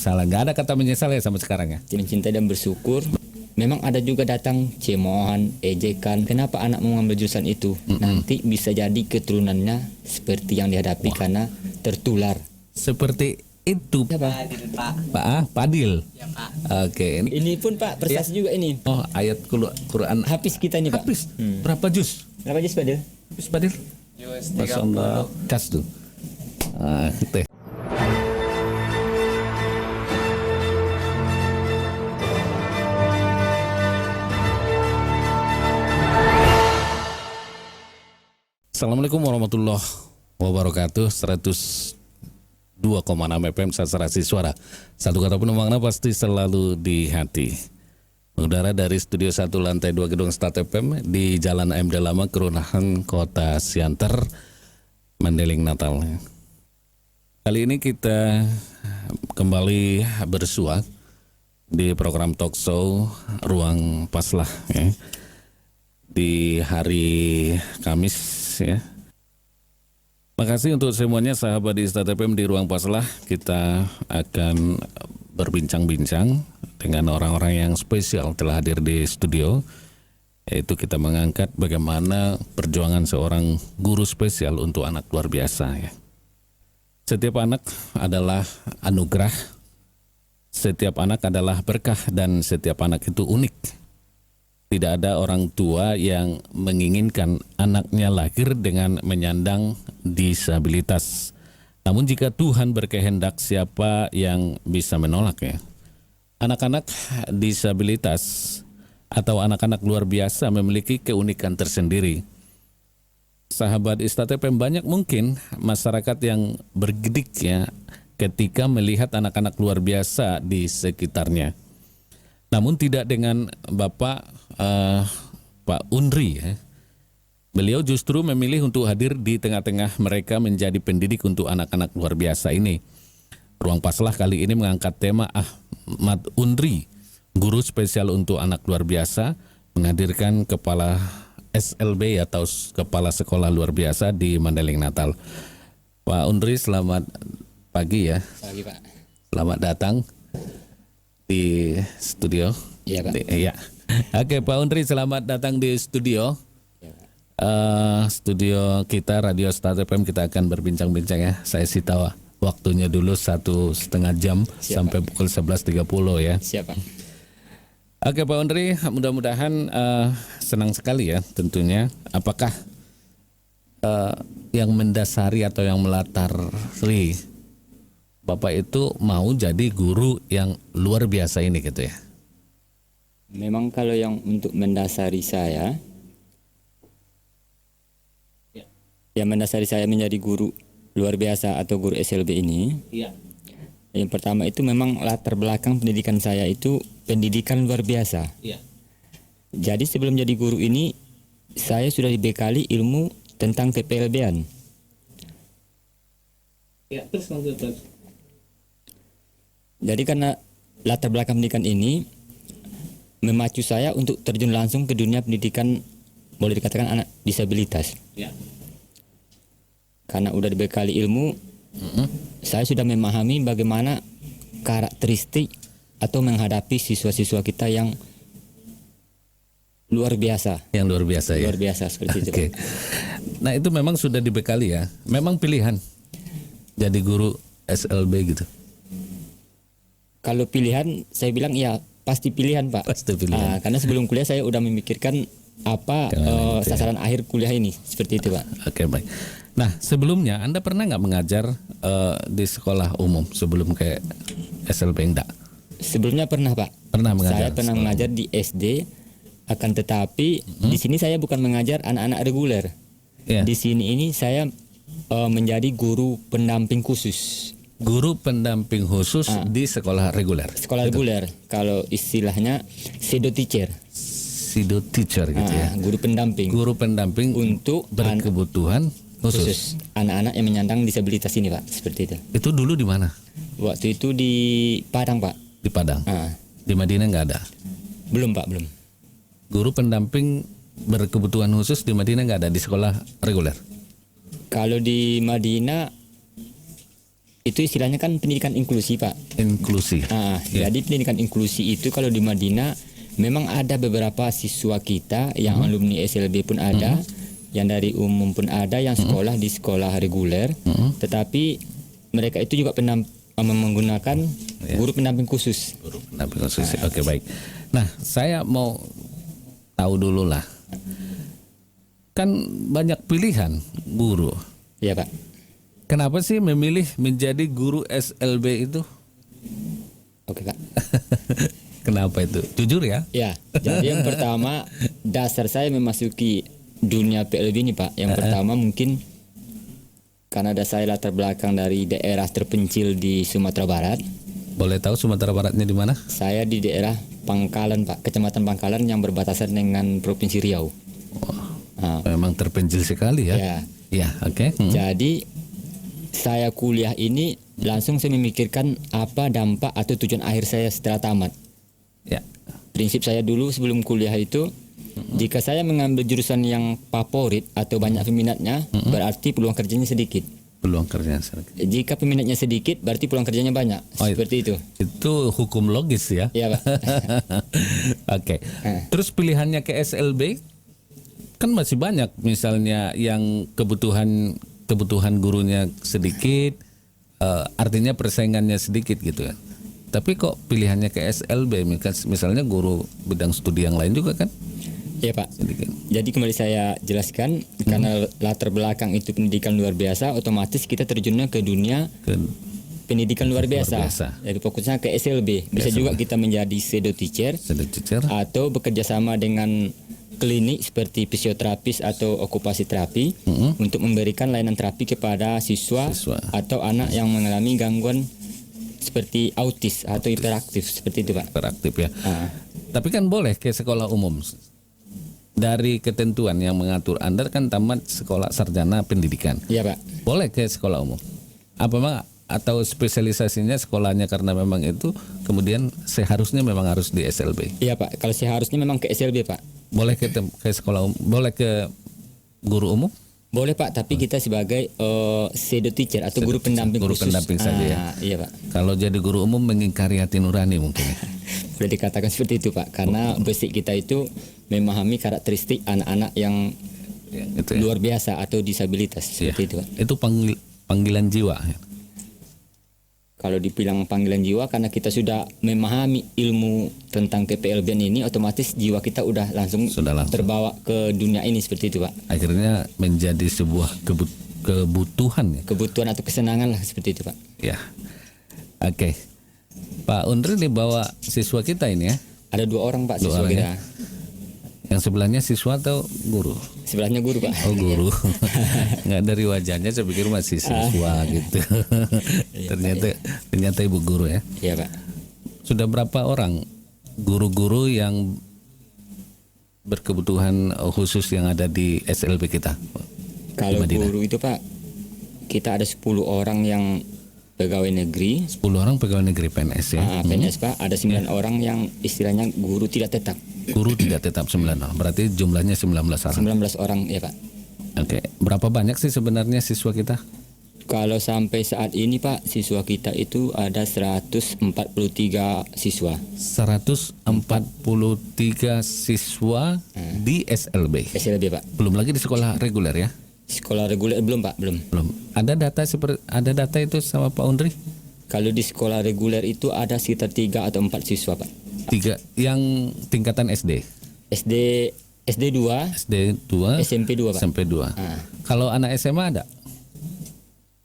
Salah, nggak ada kata menyesal ya sampai sekarang ya. Mencintai dan bersyukur. Memang ada juga datang cemoohan, ejekan. Kenapa anak mau mengambil jurusan itu? Nanti bisa jadi keturunannya seperti yang dihadapi karena tertular. Seperti itu. Siapa? Pak Padil. Ya Pak. Oke. Ini pun Pak prestasi juga ini. Oh, ayat Quran. Hafiz kita ini Pak. Habis. Berapa juz? Berapa juz Padil? Habis Padil. Jus Masya Allah. 30. Kas tuh. Teh. Assalamualaikum warahmatullahi wabarakatuh. 102,6 FM Sasaransi Suara. Satu kata penuh makna pasti selalu di hati. Udara dari Studio 1 Lantai 2 Gedung Start FM di Jalan AMD Lama, Kelurahan Kota Siantar, Mandailing, Natal. Kali ini kita kembali bersua di program talk show Ruang Paslah ya. Di hari Kamis ya. Makasih untuk semuanya sahabat di Start FM di Ruang Paslah. Kita akan berbincang-bincang dengan orang-orang yang spesial telah hadir di studio. Yaitu kita mengangkat bagaimana perjuangan seorang guru spesial untuk anak luar biasa ya. Setiap anak adalah anugerah. Setiap anak adalah berkah dan setiap anak itu unik. Tidak ada orang tua yang menginginkan anaknya lahir dengan menyandang disabilitas. Namun jika Tuhan berkehendak, siapa yang bisa menolak ya? Anak-anak disabilitas atau anak-anak luar biasa memiliki keunikan tersendiri. Sahabat Start FM, banyak mungkin masyarakat yang bergidik ya ketika melihat anak-anak luar biasa di sekitarnya. Namun tidak dengan Bapak Pak Undri ya. Beliau justru memilih untuk hadir di tengah-tengah mereka menjadi pendidik untuk anak-anak luar biasa ini. Ruang Paslah kali ini mengangkat tema Ahmad Undri, guru spesial untuk anak luar biasa, menghadirkan kepala SLB atau kepala sekolah luar biasa di Mandailing, Natal. Pak Undri, selamat pagi ya. Pagi Pak. Selamat datang di studio. Iya Pak. Iya. Oke Pak Undri, selamat datang di studio. Studio kita Radio Start FM, kita akan berbincang-bincang ya. Saya sih tahu waktunya dulu 1,5 jam. Siap, sampai pukul 11.30 ya. Siap Pak. Oke Pak Undri, mudah-mudahan senang sekali ya tentunya. Apakah yang mendasari atau yang melatari Bapak itu mau jadi guru yang luar biasa ini gitu ya? Memang kalau yang untuk mendasari saya, yang mendasari saya menjadi guru luar biasa atau guru SLB ini, yang pertama itu memang latar belakang pendidikan saya itu pendidikan luar biasa. Jadi sebelum jadi guru ini, saya sudah dibekali ilmu tentang PPLB-an. Jadi karena latar belakang pendidikan ini memacu saya untuk terjun langsung ke dunia pendidikan, boleh dikatakan anak disabilitas. Karena udah dibekali ilmu, saya sudah memahami bagaimana karakteristik atau menghadapi siswa-siswa kita yang luar biasa. Yang luar biasa ya? Luar biasa seperti itu. Oke. Nah itu memang sudah dibekali ya? Memang pilihan jadi guru SLB gitu? Kalau pilihan, saya bilang ya pasti pilihan Pak. Pasti pilihan. Karena sebelum kuliah saya udah memikirkan apa sasaran akhir kuliah ini, seperti itu Pak. Oke, baik. Nah sebelumnya Anda pernah nggak mengajar di sekolah umum sebelum ke SLB? Enggak? Sebelumnya pernah Pak. Pernah mengajar? Saya pernah mengajar di SD, akan tetapi di sini saya bukan mengajar anak-anak reguler. Di sini ini saya menjadi guru pendamping khusus. Guru pendamping khusus di sekolah reguler. Sekolah reguler, kalau istilahnya pseudo teacher. Pseudo teacher gitu ya. Guru pendamping. Guru pendamping untuk berkebutuhan khusus. Anak-anak yang menyandang disabilitas ini Pak, seperti itu. Itu dulu di mana? Waktu itu di Padang Pak. Di Padang. Di Madinah nggak ada? Belum Pak, belum. Guru pendamping berkebutuhan khusus di Madinah nggak ada, di sekolah reguler? Kalau di Madinah itu istilahnya kan pendidikan inklusi Pak. Inklusi. Jadi pendidikan inklusi itu kalau di Madinah memang ada beberapa siswa kita yang alumni SLB pun ada, yang dari umum pun ada, yang sekolah di sekolah reguler, tetapi mereka itu juga menggunakan guru pendamping khusus. Guru pendamping khusus. Oke, baik. Nah, saya mau tahu dulu lah. Kan banyak pilihan guru. Iya Pak. Kenapa sih memilih menjadi guru SLB itu? Oke Pak. Kenapa itu? Jujur ya? Ya, jadi yang pertama dasar saya memasuki dunia PLB ini Pak. Yang pertama mungkin karena ada saya latar belakang dari daerah terpencil di Sumatera Barat. Boleh tahu Sumatera Baratnya di mana? Saya di daerah Pangkalan Pak, Kecamatan Pangkalan yang berbatasan dengan Provinsi Riau. Memang terpencil sekali ya? Ya. Ya, oke. Jadi saya kuliah ini langsung saya memikirkan apa dampak atau tujuan akhir saya setelah tamat. Ya. Prinsip saya dulu sebelum kuliah itu, jika saya mengambil jurusan yang favorit atau banyak peminatnya, berarti peluang kerjanya sedikit. Peluang kerjanya sedikit. Jika peminatnya sedikit, berarti peluang kerjanya banyak. Seperti itu. Itu hukum logis ya? Iya Pak. Oke. Terus pilihannya ke SLB kan masih banyak, misalnya yang kebutuhan gurunya sedikit, artinya persaingannya sedikit gitu kan. Tapi kok pilihannya ke SLB, misalnya guru bidang studi yang lain juga kan? Iya Pak. Sedikit. Jadi kembali saya jelaskan, karena latar belakang itu pendidikan luar biasa, otomatis kita terjunnya ke dunia pendidikan luar biasa. Jadi fokusnya ke SLB. Bisa juga kita menjadi pseudo teacher, atau bekerja sama dengan klinik seperti fisioterapis atau okupasi terapi untuk memberikan layanan terapi kepada siswa atau anak yang mengalami gangguan seperti autis atau hiperaktif, seperti itu Pak. Hiperaktif ya. Tapi kan boleh ke sekolah umum. Dari ketentuan yang mengatur, Anda kan tamat sekolah sarjana pendidikan. Iya Pak. Boleh ke sekolah umum. Apa memang atau spesialisasinya sekolahnya karena memang itu kemudian seharusnya memang harus di SLB? Iya Pak. Kalau seharusnya memang ke SLB Pak. Boleh ke sekolah umum, boleh ke guru umum? Boleh Pak, tapi kita sebagai pseudo teacher atau guru pendamping guru khusus. Pendamping saja ya. Iya Pak. Kalau jadi guru umum mengingkari hati nurani mungkin. Boleh dikatakan seperti itu Pak, karena basic kita itu memahami karakteristik anak-anak yang gitu ya. luar biasa atau disabilitas seperti itu Pak. Itu panggilan jiwa. Kalau dibilang panggilan jiwa, karena kita sudah memahami ilmu tentang KPLB ini, otomatis jiwa kita udah langsung terbawa ke dunia ini seperti itu Pak. Akhirnya menjadi sebuah kebutuhan ya. Kebutuhan atau kesenangan lah seperti itu Pak. Ya. Oke. Pak Undri nih bawa siswa kita ini ya. Ada 2 orang Pak siswa kita. Ya? Yang sebelahnya siswa atau guru? Sebelahnya guru Pak. Oh guru. Nggak dari wajahnya saya pikir masih siswa gitu. Ternyata ibu guru ya. Iya Pak. Sudah berapa orang guru-guru yang berkebutuhan khusus yang ada di SLB kita? Kalau guru itu Pak, kita ada 10 orang yang pegawai negeri. 10 orang pegawai negeri PNS ya. PNS Pak, ada 9 orang yang istilahnya guru tidak tetap. Guru tidak tetap 9 orang. Berarti jumlahnya 19 orang. 19 orang ya Pak. Oke. Berapa banyak sih sebenarnya siswa kita? Kalau sampai saat ini Pak, siswa kita itu ada 143 siswa. 143 siswa di SLB. SLB Pak. Belum lagi di sekolah reguler ya? Sekolah reguler belum Pak, belum. Ada data itu sama Pak Undri? Kalau di sekolah reguler itu ada sekitar 3 atau 4 siswa Pak. 3 yang tingkatan SD. SD 2, SMP 2 Pak. SMP 2. Kalau anak SMA ada?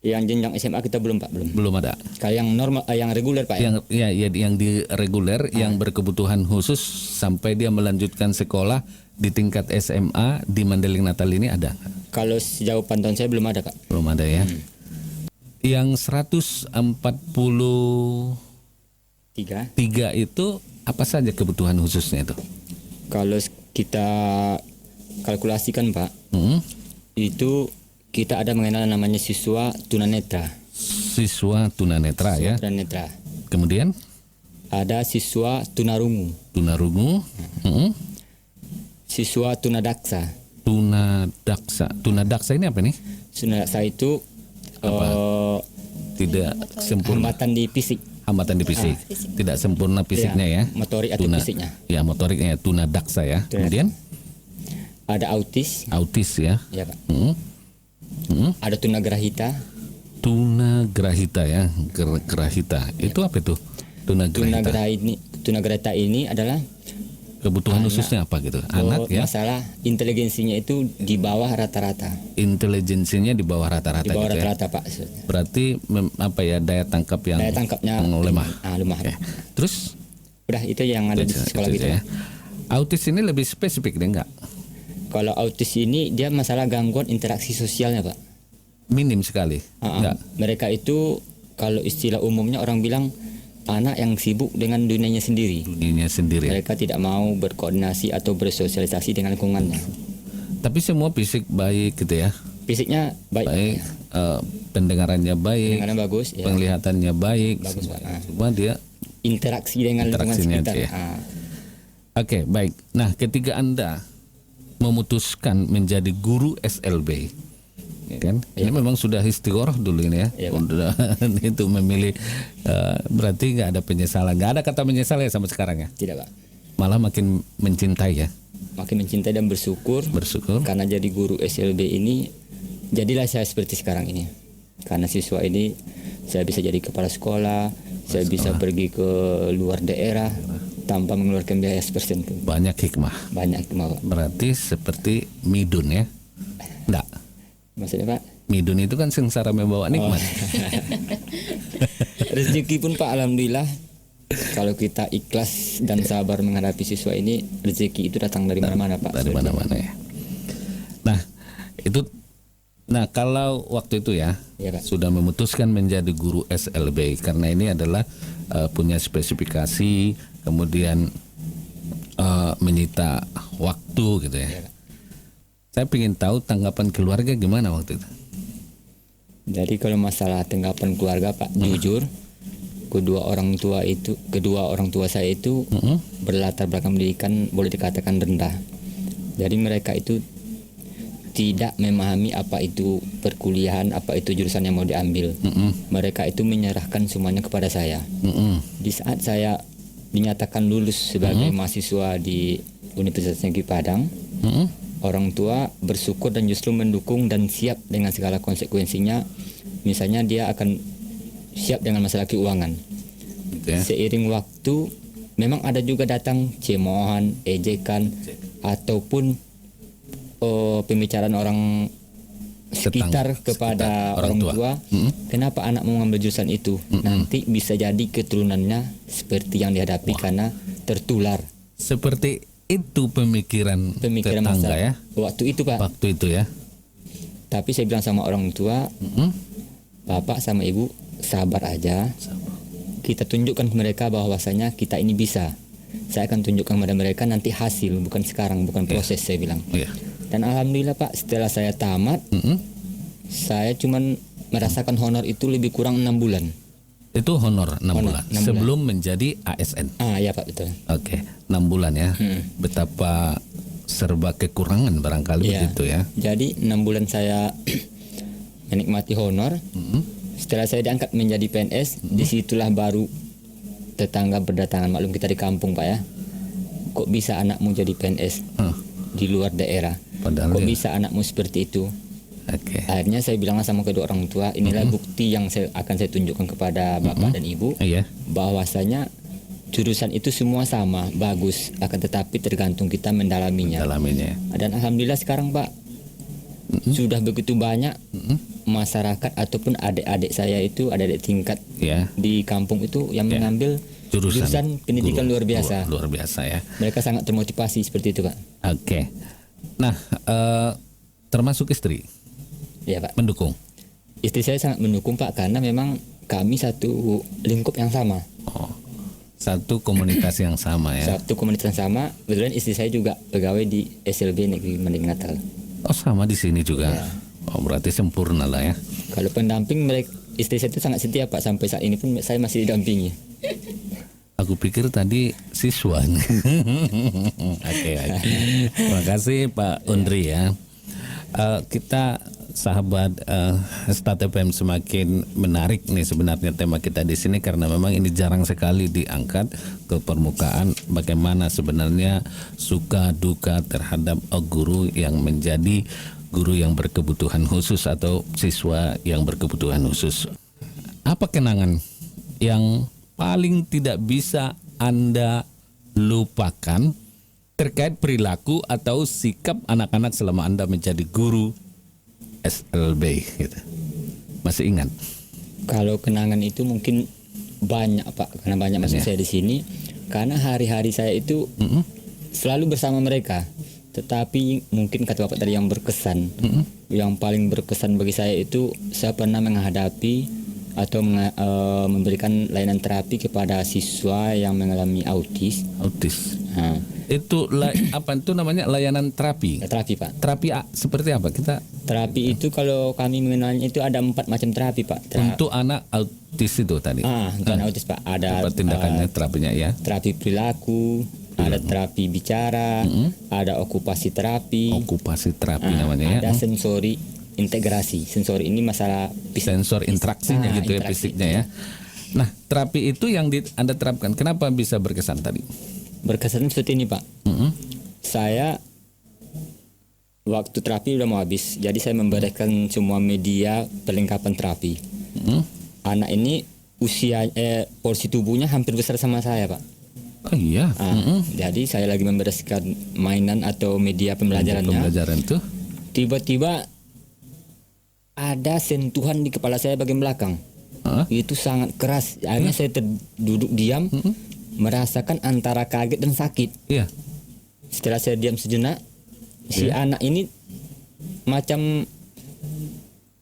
Yang jenjang SMA kita belum Pak, belum. Belum ada. Kalau yang normal, yang reguler Pak. Yang di reguler yang berkebutuhan khusus sampai dia melanjutkan sekolah di tingkat SMA di Mandeling Natal ini ada? Kalau sejauh pantauan saya belum ada Pak. Belum ada ya. Yang 143 itu apa saja kebutuhan khususnya itu? Kalau kita kalkulasikan Pak, itu kita ada mengenal namanya siswa tunanetra. Siswa tunanetra ya. Tunanetra. Kemudian ada siswa tunarungu. Siswa tunadaksa. Tunadaksa ini apa nih? Tunadaksa itu tidak sempurna. Hambatan di fisik. Hambatan di fisik. Tidak sempurna fisiknya ya. Motorik atau fisiknya. Ya, motoriknya tunadaksa ya. Kemudian ada autis. Autis ya. Ya, Pak. Ada tunagrahita. Tunagrahita ya. Grahita. Itu apa itu? Tunagrahita ini adalah kebutuhan khususnya apa gitu? Anak ya. Masalah inteligensinya itu di bawah rata-rata. Inteligensinya di bawah rata-rata. Di bawah gitu rata-rata ya? Pak. Berarti daya tangkapnya lemah. Lemah. Okay. Terus? Udah itu yang ada di sekolah gitu ya. Autis ini lebih spesifik deh enggak? Kalau autis ini dia masalah gangguan interaksi sosialnya Pak. Minim sekali. Enggak. Mereka itu kalau istilah umumnya orang bilang anak yang sibuk dengan dunianya sendiri. Mereka tidak mau berkoordinasi atau bersosialisasi dengan lingkungannya. Tapi semua fisik baik gitu ya. Fisiknya baik. Pendengarannya baik. Pendengarannya bagus. Ya. Penglihatannya baik. Bagus Pak. Cuma dia interaksi dengan lingkungan sekitar. Ya. Oke, baik. Nah, ketika Anda memutuskan menjadi guru SLB, ya kan? Ini memang sudah istiqoroh dulu ini ya. Udah itu memilih berarti nggak ada penyesalan, nggak ada kata menyesal ya sampai sekarang ya. Tidak Pak. Malah makin mencintai ya. Makin mencintai dan bersyukur. Karena jadi guru SLB ini, jadilah saya seperti sekarang ini. Karena siswa ini saya bisa jadi kepala sekolah, saya bisa pergi ke luar daerah tanpa mengeluarkan biaya sepersen pun. Banyak hikmah. Pak. Berarti seperti Midun ya? Enggak. Maksudnya Pak? Midun itu kan sengsara membawa nikmat. Rezeki pun Pak, alhamdulillah. Kalau kita ikhlas dan sabar menghadapi siswa ini, rezeki itu datang dari mana-mana Pak. Dari mana-mana ya. Nah kalau waktu itu ya Pak, sudah memutuskan menjadi guru SLB karena ini adalah punya spesifikasi, kemudian menyita waktu gitu ya. Saya ingin tahu tanggapan keluarga gimana waktu itu. Jadi kalau masalah tanggapan keluarga Pak, jujur kedua orang tua saya itu berlatar belakang pendidikan boleh dikatakan rendah. Jadi mereka itu tidak memahami apa itu perkuliahan, apa itu jurusan yang mau diambil. Mereka itu menyerahkan semuanya kepada saya. Di saat saya dinyatakan lulus sebagai mahasiswa di Universitas Negeri Padang, orang tua bersyukur dan justru mendukung dan siap dengan segala konsekuensinya. Misalnya dia akan siap dengan masalah keuangan. Seiring waktu memang ada juga datang cemoohan, ejekan ataupun pembicaraan orang sekitar kepada orang tua. Kenapa anak mau mengambil jurusan itu? Nanti bisa jadi keturunannya seperti yang dihadapi karena tertular. Seperti itu pemikiran tetangga ya. Waktu itu Pak. Waktu itu ya. Tapi saya bilang sama orang tua, Bapak sama Ibu sabar aja. Kita tunjukkan ke mereka bahwasanya kita ini bisa. Saya akan tunjukkan kepada mereka nanti hasil, bukan sekarang, bukan proses, saya bilang. Dan alhamdulillah Pak, setelah saya tamat, saya cuman merasakan honor itu lebih kurang 6 bulan. Itu honor 6 bulan sebelum menjadi ASN. Ya Pak, betul. Oke, 6 bulan ya. Betapa serba kekurangan barangkali begitu ya. Jadi 6 bulan saya menikmati honor. Setelah saya diangkat menjadi PNS, disitulah baru tetangga berdatangan. Maklum kita di kampung Pak ya. Kok bisa anakmu jadi PNS di luar daerah? Kok bisa anakmu seperti itu? Akhirnya saya bilang sama kedua orang tua, inilah bukti yang akan saya tunjukkan kepada Bapak dan Ibu, bahwasanya jurusan itu semua sama, bagus, akan tetapi tergantung kita mendalaminya. Dan alhamdulillah sekarang Pak, sudah begitu banyak masyarakat ataupun adik-adik saya itu, adik-adik tingkat di kampung itu yang mengambil jurusan pendidikan luar biasa. Luar biasa ya. Mereka sangat termotivasi seperti itu Pak. Nah, termasuk istri? Ya Pak. Mendukung? Istri saya sangat mendukung Pak, karena memang kami satu lingkup yang sama. Satu komunitas yang sama ya. Satu komunitas yang sama. Kebetulan istri saya juga pegawai di SLB Negeri Mending Natal. Sama di sini juga. Berarti sempurna lah ya. Kalau pendamping istri saya itu sangat setia Pak, sampai saat ini pun saya masih didampingi. Aku pikir tadi siswa. Oke. Terima kasih Pak Undri ya. Kita sahabat Start FM semakin menarik nih sebenarnya tema kita di sini karena memang ini jarang sekali diangkat ke permukaan bagaimana sebenarnya suka duka terhadap guru yang menjadi guru yang berkebutuhan khusus atau siswa yang berkebutuhan khusus. Apa kenangan yang paling tidak bisa Anda lupakan terkait perilaku atau sikap anak-anak selama Anda menjadi guru SLB gitu? Masih ingat? Kalau kenangan itu mungkin banyak Pak, karena banyak maksud saya di sini. Karena hari-hari saya itu selalu bersama mereka. Tetapi mungkin kata Bapak tadi yang berkesan, yang paling berkesan bagi saya itu saya pernah menghadapi atau memberikan layanan terapi kepada siswa yang mengalami autis. Autis. Nah, Itu apa itu namanya layanan terapi? terapi Pak. Terapi seperti apa? Kita Terapi itu kalau kami mengenalnya itu ada 4 macam terapi Pak. untuk anak autis itu tadi. Bukan autis Pak. Ada Apa tindakannya terapinya ya? terapi perilaku, ada terapi bicara, ada okupasi terapi, Okupasi terapi namanya ya. ada sensori integrasi. Sensori ini masalah Sensor interaksinya gitu ya, interaksi. fisiknya ya. Nah, terapi itu yang Anda terapkan. Kenapa bisa berkesan tadi? Berkesan seperti ini Pak. Saya waktu terapi udah mau habis, jadi saya memberikan semua media perlengkapan terapi. Anak ini usia porsi tubuhnya hampir besar sama saya Pak. Oh iya. Jadi saya lagi membereskan mainan atau media pembelajarannya. Pembelajaran tuh. Tiba-tiba ada sentuhan di kepala saya bagian belakang. Itu sangat keras. Akhirnya saya duduk diam, merasakan antara kaget dan sakit. Iya. Setelah saya diam sejenak, si anak ini macam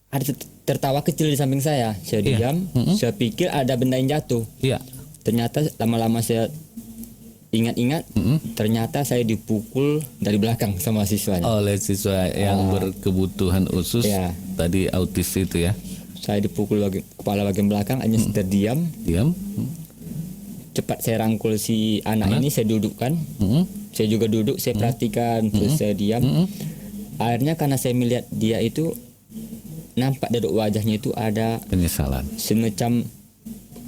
ada tertawa kecil di samping saya. Saya diam, saya pikir ada benda yang jatuh. Iya. Ternyata lama-lama saya ingat-ingat, ternyata saya dipukul dari belakang sama siswanya. Oleh siswa yang berkebutuhan khusus tadi autis itu ya. Saya dipukul kepala bagian belakang, hanya terdiam. Diam. Cepat saya rangkul si anak ini, saya dudukkan. Saya juga duduk, saya perhatikan, terus saya diam. Akhirnya karena saya melihat dia itu, nampak dari wajahnya itu ada Penyesalan. semacam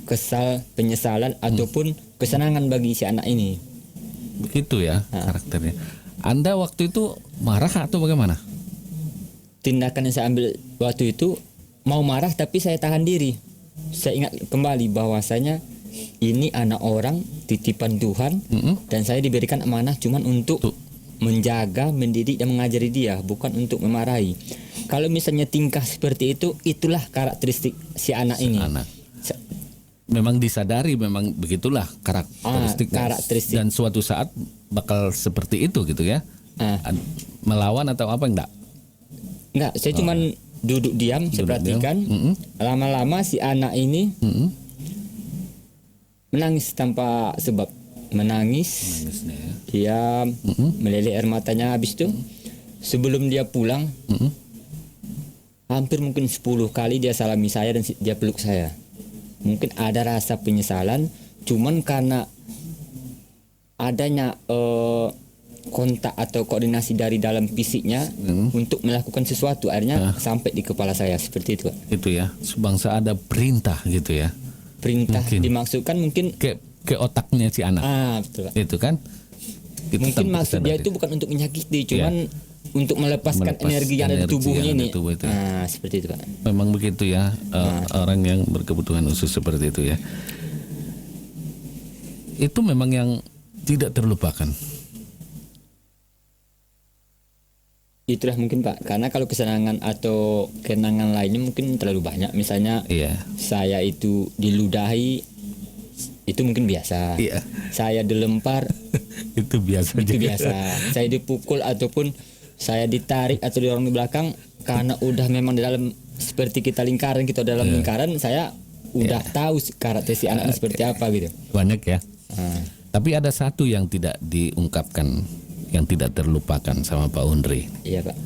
kesal, penyesalan ataupun kesenangan bagi si anak ini. Begitu ya karakternya. Anda waktu itu marah atau bagaimana? Tindakan yang saya ambil waktu itu mau marah, tapi saya tahan diri. Saya ingat kembali bahwasanya ini anak orang titipan Tuhan, dan saya diberikan amanah cuman untuk menjaga, mendidik dan mengajari dia, bukan untuk memarahi. Kalau misalnya tingkah seperti itu, itulah karakteristik si anak ini. Memang disadari memang begitulah karakteristik dan suatu saat bakal seperti itu gitu ya. Melawan atau apa enggak? Enggak, saya cuman duduk diam, saya perhatikan. Lama-lama si anak ini menangis tanpa sebab. Menangis, dia meleleh air matanya. Habis itu sebelum dia pulang, hampir mungkin 10 kali dia salami saya dan dia peluk saya. Mungkin ada rasa penyesalan, cuman karena adanya kontak atau koordinasi dari dalam fisiknya untuk melakukan sesuatu, akhirnya sampai di kepala saya seperti itu. Itu ya, sebangsa ada perintah gitu ya. Perintah dimaksudkan mungkin ke otaknya si anak. Betul Pak. Itu kan. Mungkin maksud dia itu bukan untuk menyakiti, cuman untuk melepaskan energi yang ada di tubuhnya ini. Seperti itu Pak. Memang begitu ya, orang yang berkebutuhan khusus seperti itu ya. Itu memang yang tidak terlupakan. Itulah mungkin Pak, karena kalau kesenangan atau kenangan lainnya mungkin terlalu banyak. Misalnya saya itu diludahi, itu mungkin biasa. Saya dilempar itu biasa itu juga. biasa. Saya dipukul ataupun saya ditarik atau didorong di belakang, karena udah memang di dalam, seperti kita dalam lingkaran, saya udah tahu karakter si anak ini seperti apa gitu. Banyak ya. Tapi ada satu yang tidak diungkapkan, yang tidak terlupakan sama Pak Undri. Iya Pak.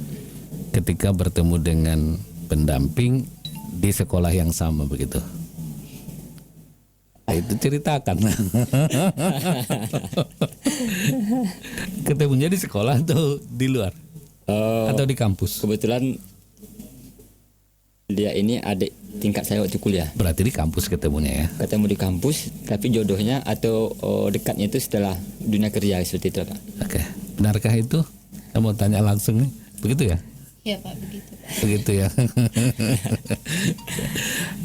Ketika bertemu dengan pendamping di sekolah yang sama begitu. Itu ceritakan. Ketemunya di sekolah atau di luar? Atau di kampus? Kebetulan Dia ini adik tingkat saya waktu kuliah. Berarti di kampus ketemunya ya. Ketemu di kampus, tapi jodohnya atau dekatnya itu setelah dunia kerja seperti itu Pak. Oke. Benarkah itu? Saya mau tanya langsung nih. Begitu ya? Ya Pak, begitu. Begitu ya.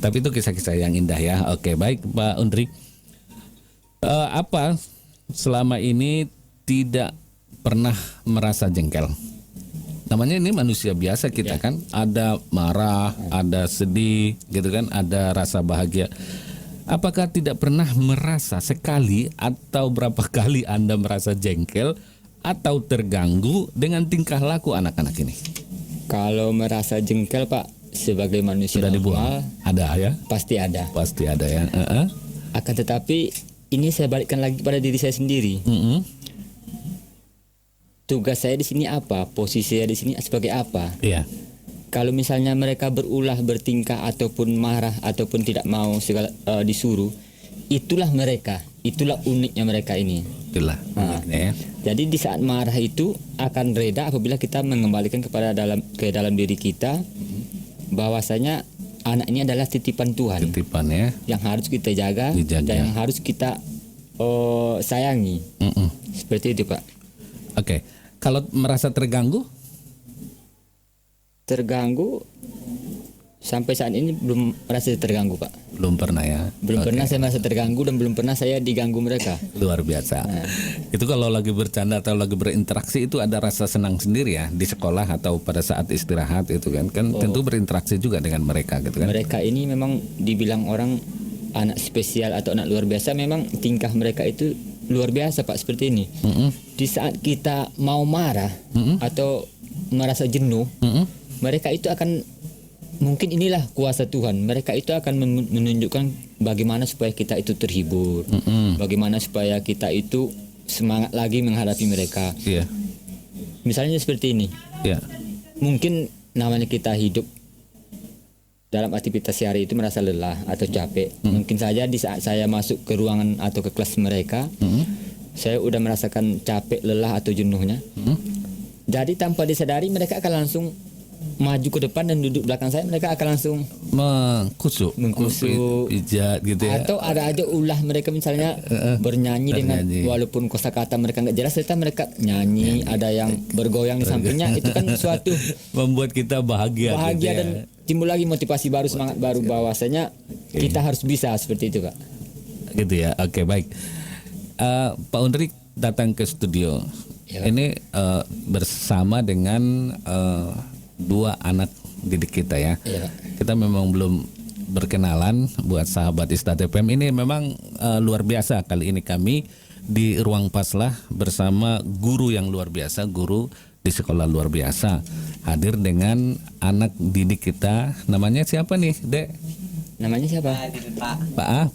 Tapi itu kisah-kisah yang indah ya. Oke, baik Pak Undri. Apa selama ini tidak pernah merasa jengkel? Namanya ini manusia biasa kita kan. Ada marah, ada sedih, gitu kan. Ada rasa bahagia. Apakah tidak pernah merasa sekali atau berapa kali Anda merasa jengkel atau terganggu dengan tingkah laku anak-anak ini? Kalau merasa jengkel Pak, sebagai manusia Sudah normal, dibuang? Ada ya? pasti ada. Pasti ada ya. Akan tetapi ini saya balikkan lagi pada diri saya sendiri. Tugas saya di sini apa? Posisi saya di sini sebagai apa? Iya. Kalau misalnya mereka berulah, bertingkah ataupun marah ataupun tidak mau segala disuruh, itulah mereka. Itulah uniknya mereka ini. Itulah uniknya ya. Jadi di saat marah itu akan reda apabila kita mengembalikan ke dalam diri kita bahwasanya anak ini adalah titipan Tuhan Titipan ya. yang harus kita jaga, Dijaga. dan yang harus kita sayangi. Seperti itu Pak. Oke. Kalau merasa terganggu? Terganggu sampai saat ini belum merasa terganggu Pak. Belum pernah ya. Belum Oke. pernah saya merasa terganggu dan belum pernah saya diganggu mereka. Luar biasa. Itu kalau lagi bercanda atau lagi berinteraksi itu ada rasa senang sendiri ya di sekolah atau pada saat istirahat itu kan tentu berinteraksi juga dengan mereka gitu kan. Mereka ini memang dibilang orang anak spesial atau anak luar biasa. Memang tingkah mereka itu luar biasa Pak, seperti ini. Di saat kita mau marah atau merasa jenuh, mereka itu akan, mungkin inilah kuasa Tuhan. Mereka itu akan menunjukkan bagaimana supaya kita itu terhibur, bagaimana supaya kita itu semangat lagi menghadapi mereka. Iya. Misalnya seperti ini. Iya. Mungkin namanya kita hidup dalam aktivitas sehari itu merasa lelah atau capek. Mungkin saja di saat saya masuk ke ruangan atau ke kelas mereka, saya udah merasakan capek, lelah atau jenuhnya. Jadi tanpa disadari mereka akan langsung maju ke depan dan duduk belakang saya. Mereka akan langsung Mengkusuk, pijat gitu ya. atau ada aja ulah mereka misalnya bernyanyi dengan walaupun kosakata mereka nggak jelas, ternyata mereka nyanyi. Ada yang bergoyang di sampingnya. Itu kan suatu Membuat kita bahagia gitu ya. dan timbul lagi motivasi baru, semangat baru bahwasanya kita harus bisa seperti itu Pak. Gitu ya. Oke, baik. Pak Undrik datang ke studio. Ya. Ini bersama dengan dua anak didik kita ya. Iya. Kita memang belum berkenalan buat sahabat Istat FM. Ini memang luar biasa. Kali ini kami di Ruang Paslah bersama guru yang luar biasa, guru di sekolah luar biasa. Hadir dengan anak didik kita. Namanya siapa nih, Dek? Namanya siapa?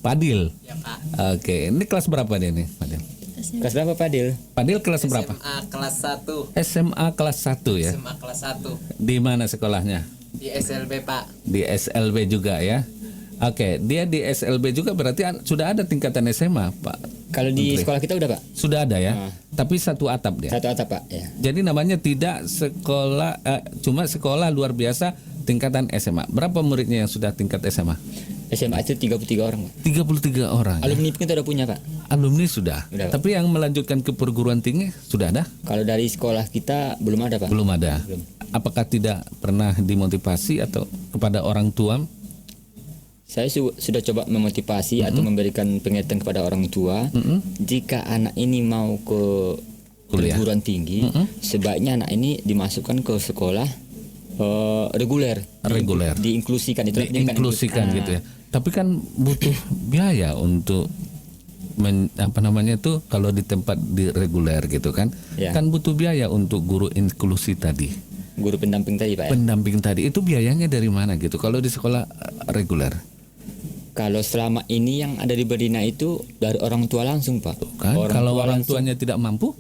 Padil. Ya Pak. Oke, ini kelas berapa dia nih, Padil? Kelas berapa Padil? Padil kelas berapa? SMA kelas 1. SMA kelas 1 ya. SMA kelas 1 Di mana sekolahnya? di SLB Pak. Di SLB juga ya. Oke, dia di SLB juga berarti sudah ada tingkatan SMA, Pak. Kalau di sekolah kita udah Pak? Sudah ada ya. Tapi satu atap dia. Satu atap Pak ya. Jadi namanya tidak sekolah cuma sekolah luar biasa tingkatan SMA. Berapa muridnya yang sudah tingkat SMA? SMA itu 33 orang Pak. 33 orang. Ya? Alumni kita udah punya Pak. Alumni sudah. Udah, Pak. Tapi yang melanjutkan ke perguruan tinggi sudah ada? Kalau dari sekolah kita belum ada Pak. Belum ada. Belum. Apakah tidak pernah dimotivasi atau kepada orang tua? Saya sudah coba memotivasi atau memberikan pengertian kepada orang tua. Jika anak ini mau ke Kuliah. perguruan tinggi, sebaiknya anak ini dimasukkan ke sekolah reguler. Reguler. Diinklusikan itu. Diinklusikan Nah, gitu ya. Tapi kan butuh biaya untuk kalau di tempat di reguler gitu kan. Ya. Kan butuh biaya untuk guru inklusi tadi. Guru pendamping tadi Pak ya. Pendamping tadi itu biayanya dari mana gitu kalau di sekolah reguler? Kalau selama ini yang ada di Berdina itu dari orang tua langsung Pak. Kan kalau tua orang langsung. tuanya tidak mampu?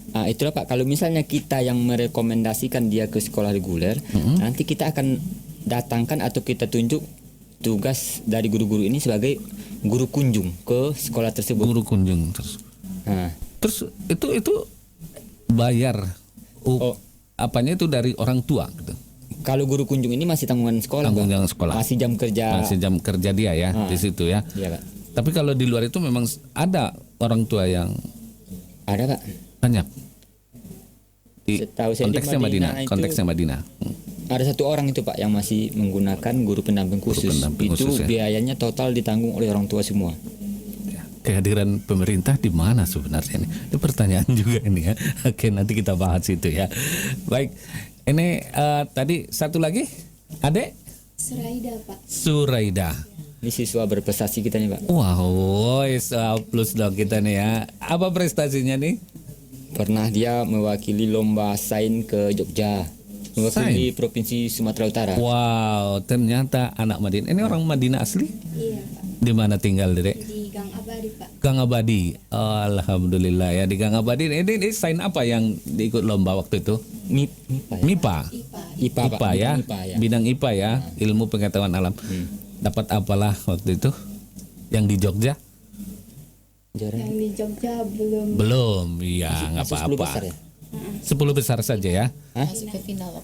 Nah, itulah Pak, kalau misalnya kita yang merekomendasikan dia ke sekolah reguler, nanti kita akan datangkan atau kita tunjuk tugas dari guru-guru ini sebagai guru kunjung ke sekolah tersebut. Guru kunjung terus. Nah, Terus itu bayar apanya itu dari orang tua gitu. Kalau guru kunjung ini masih tanggungan sekolah, Pak. Tanggungan sekolah. Masih jam kerja. Masih jam kerja dia ya di situ ya. Iya, Pak. Tapi kalau di luar itu memang ada orang tua yang Ada, Pak. banyak. Di Setahu saya di konteksnya Madinah Madinah, itu- konteksnya Madinah. Ada satu orang itu, Pak, yang masih menggunakan guru pendamping khusus. pendamping Itu khusus, ya. biayanya total ditanggung oleh orang tua semua. Ya, kehadiran pemerintah di mana sebenarnya ini? Itu pertanyaan juga ini ya. Oke, nanti kita bahas itu ya. Baik, ini tadi satu lagi, Adek Suraida, Pak. Suraida. Ini siswa berprestasi kita nih, Pak. Wow, plus dong kita nih ya. Apa prestasinya nih? Pernah dia mewakili lomba sains ke Jogja, mewakili Provinsi Sumatera Utara. Wow, ternyata anak Madinah. Ini orang Madinah asli? Iya, Pak. Di mana tinggal, Dek? Di Gang Abadi, Pak. Gang Abadi. Alhamdulillah ya di Gang Abadi. Ini sign apa yang diikut lomba waktu itu? MIPA ya? MIPA. IPA. IPA, Pak. IPA ya. Bidang IPA ya. Bidang IPA ya, ilmu pengetahuan alam. Dapat apalah waktu itu? Yang di Jogja? Juara. Yang di Jogja belum. Belum. Iya, nggak Masuk 10 besar apa-apa. ya? 10 besar saja ya. Hah?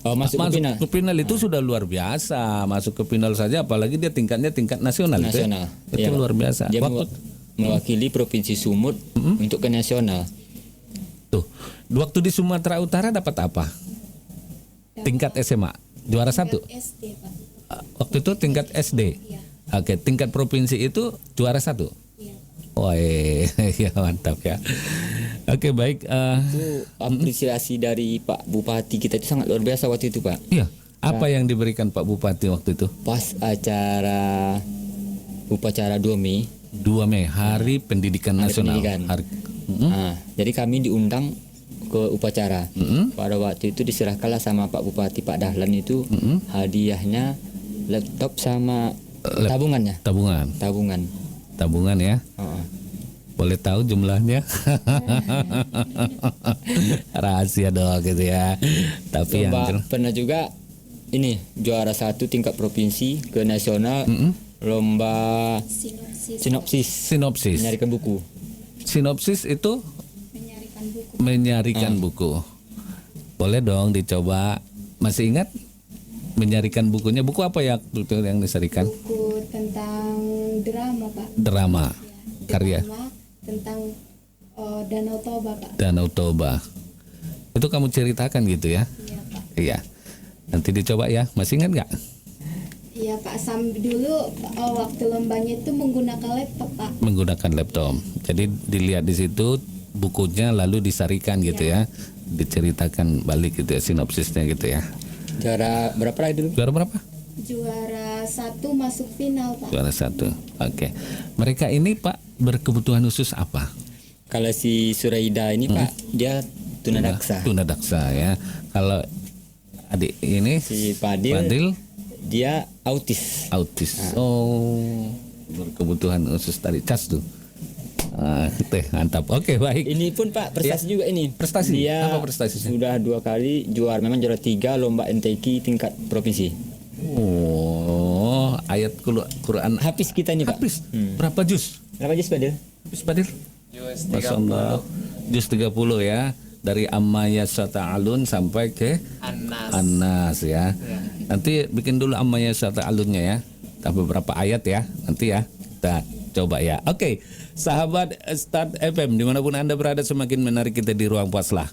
Oh, masuk ke final. ke final itu sudah luar biasa. Masuk ke final saja apalagi dia tingkatnya tingkat nasional, itu ya. Nasional. Itu Iya, Pak. luar biasa. Dia Waktu mewakili Provinsi Sumut untuk ke nasional. tuh, waktu di Sumatera Utara dapat apa? Tingkat SMA, juara 1. SD, Pak. Waktu itu tingkat SD. Iya. Oke, tingkat provinsi itu juara 1. Iya. Wah, ya mantap ya. Oke, baik. Itu apresiasi dari Pak Bupati kita itu sangat luar biasa waktu itu, Pak. Iya, apa yang diberikan Pak Bupati waktu itu? Pas acara upacara 2 Mei. 2 Mei, Hari Pendidikan Hari Nasional. Pendidikan. Hari- Nah, jadi kami diundang ke upacara. Mm-mm. Pada waktu itu diserahkanlah sama Pak Bupati Pak Dahlan itu hadiahnya laptop sama tabungannya. Tabungan. Tabungan. Ya. Heeh. Boleh tahu jumlahnya? Rahasia doang gitu ya. Tapi yang Lomba jelas- pernah juga ini juara 1 tingkat provinsi ke nasional. Lomba Sinopsis. sinopsis sinopsis. menyarikan buku. Sinopsis itu Menyarikan buku. menyarikan buku. Boleh dong dicoba. Masih ingat menyarikan bukunya? Buku apa ya itu yang disarikan? Buku tentang drama, Pak. Drama. Karya Drama tentang Danau Toba, Pak. Danau Toba. Itu kamu ceritakan gitu ya? Iya, Pak. Iya. Nanti dicoba ya. Masih ingat nggak? Iya, Pak. Sambil dulu waktu lombanya itu menggunakan laptop, Pak. Menggunakan laptop. Jadi dilihat di situ bukunya lalu disarikan gitu ya. Diceritakan balik gitu ya sinopsisnya gitu ya. Juara berapa lagi dulu? Juara berapa? Juara 1 masuk final, Pak. Juara 1. Oke. Mereka ini Pak berkebutuhan khusus apa? Kalau si Suraida ini Pak, dia tunadaksa. Tunadaksa ya. Kalau adik ini Si Padil, Fadil dia autis. autis. Oh, berkebutuhan khusus tadi cas tuh. Teh mantap. Oke, baik. Ini pun Pak prestasi juga ini. Prestasi? Dia Apa prestasinya? sudah 2 kali juara, memang juara 3 lomba NTQ tingkat provinsi. Oh, ayat Quran Hafiz kita ini Pak. habis. Berapa juz? Berapa juz Padil? Habis Padil? Jus Masya 30. Allah. Juz 30 ya. Dari amma yasata'alun sampai ke Anas. Anas ya. Nanti bikin dulu amma yasata'alunnya ya. Tapi beberapa ayat ya. Nanti ya. Kita coba ya. Oke. Sahabat Start FM dimanapun Anda berada, semakin menarik kita di ruang Paslah.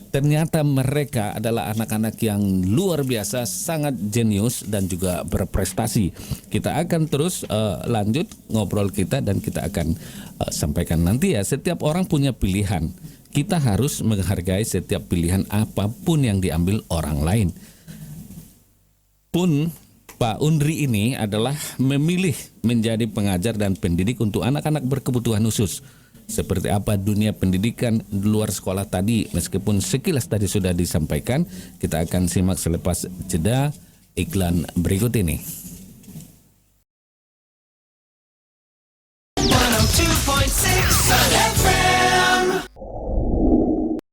Ternyata mereka adalah anak-anak yang luar biasa, sangat jenius dan juga berprestasi. Kita akan terus lanjut ngobrol kita dan kita akan sampaikan nanti ya. Setiap orang punya pilihan. Kita harus menghargai setiap pilihan apapun yang diambil orang lain. Pun Pak Undri ini adalah memilih menjadi pengajar dan pendidik untuk anak-anak berkebutuhan khusus. Seperti apa dunia pendidikan di luar sekolah tadi, meskipun sekilas tadi sudah disampaikan, kita akan simak selepas jeda iklan berikut ini.